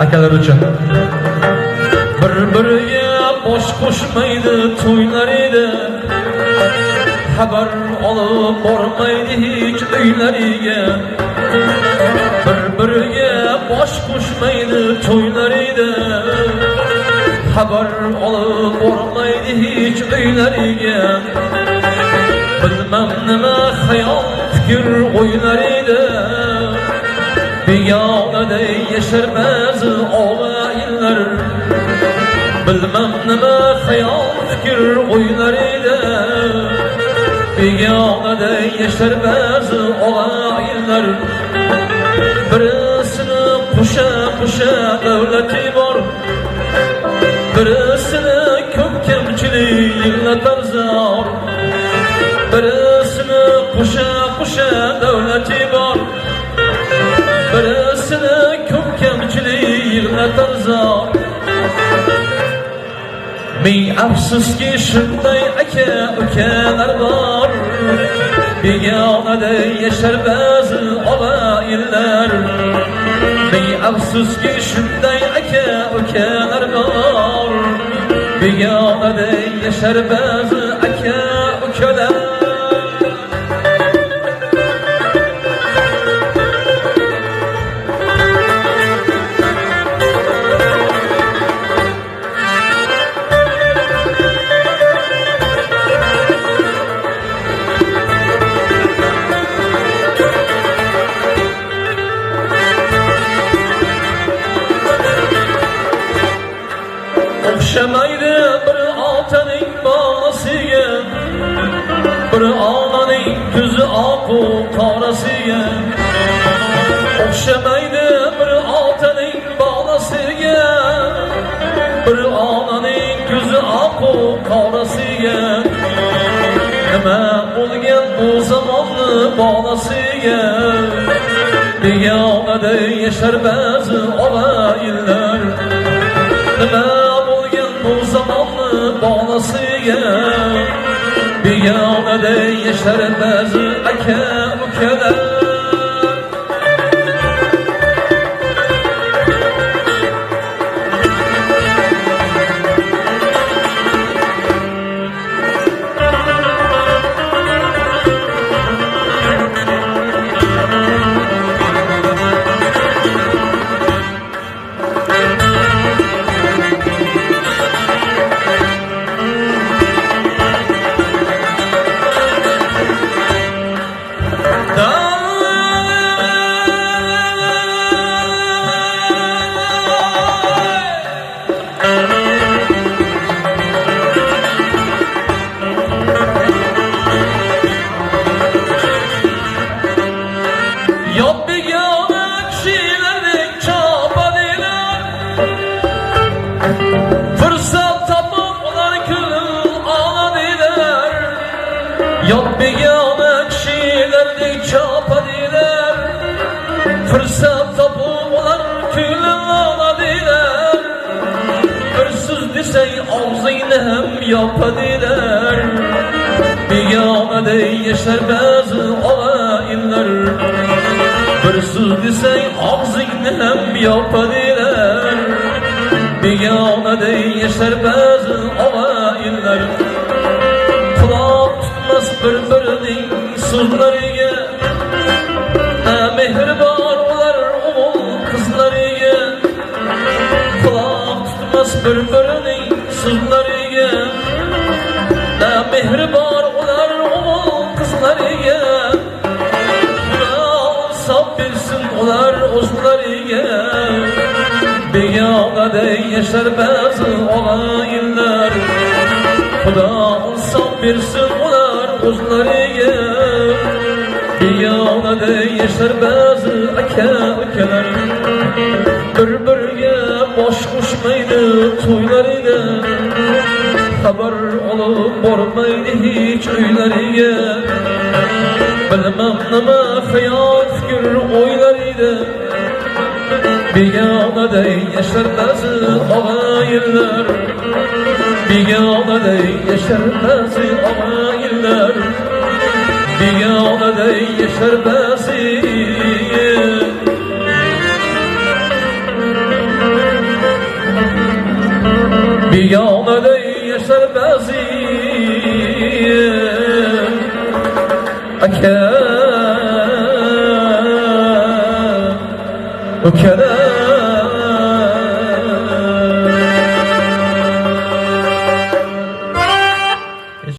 akalar uchun. Bir-biriga bosh qo'shmaydi to'ylar edi, xabar olib bormaydi hech uylariga. Bir-biriga bosh qo'shmaydi to'ylar edi, xabar olib bormaydi hech uylariga. Bilmem nima xayol fikr o'ylar edi, begonada yashar ba'zi og'aylar. Bilmem nima xayol fikr o'ylar edi, begonada yashar ba'zi og'aylar. Birisini qo'sha davlati bor, birisini ko'p kamchilik yig'latar zor. Birisini qo'sha davlati bor, birisini ko'p kamchilik yig'latar zor. Ming afsuski shunday aka ukalar bor, begonada yashar ba'zi og'aylar. Ming afsuski shunday aka ukalar bor, begonada yashar ba'zi aka ukalar. O'xshamaydi bir otaning bolasiga, bir onaning ko'zi oqu qorasiga. O'xshamaydi bir otaning bolasiga, bir onaning ko'zi oqu qorasiga. Nima bo'lgan bu zamonni bolasiga, begonada yashar ba'zi og'aylar. Nima bu zamanlı bolasiga, begonada yashar ba'zi aka ukalar. Yok begona kişilerdi çapadiler, fırsat tapıp onlar külün ağladiler. Hırsız desey ağzıyla hem yapadiler, begonada yaşar bazı og'aylar. Hırsız desey ağzıyla hem yapadiler, begonada yaşar bazı og'aylar. Bir-birining so'zlariga, na mehribon ular o'g'il qizlariga. Quloq tutmas bir-birining so'zlariga, na mehribon ular o'g'il qizlariga. Xudo insof bersin ular o'zlariga, begonada yashar ba'zi og'aylar. Xudo insof bersin ular o'zlariga, begonada yashar ba'zi aka ukalar. Bir-biriga bosh qo'shmaydi to'ylariga, xabar olib bormaydi hech uylariga. Bilmem nima xayol fikr o'ylar edi, begonada yashar ba'zi og'aylar. Begonada yashar ba'zi og'aylar, begonada yashar ba'zi Biganede yaşar bazı Aka Ukara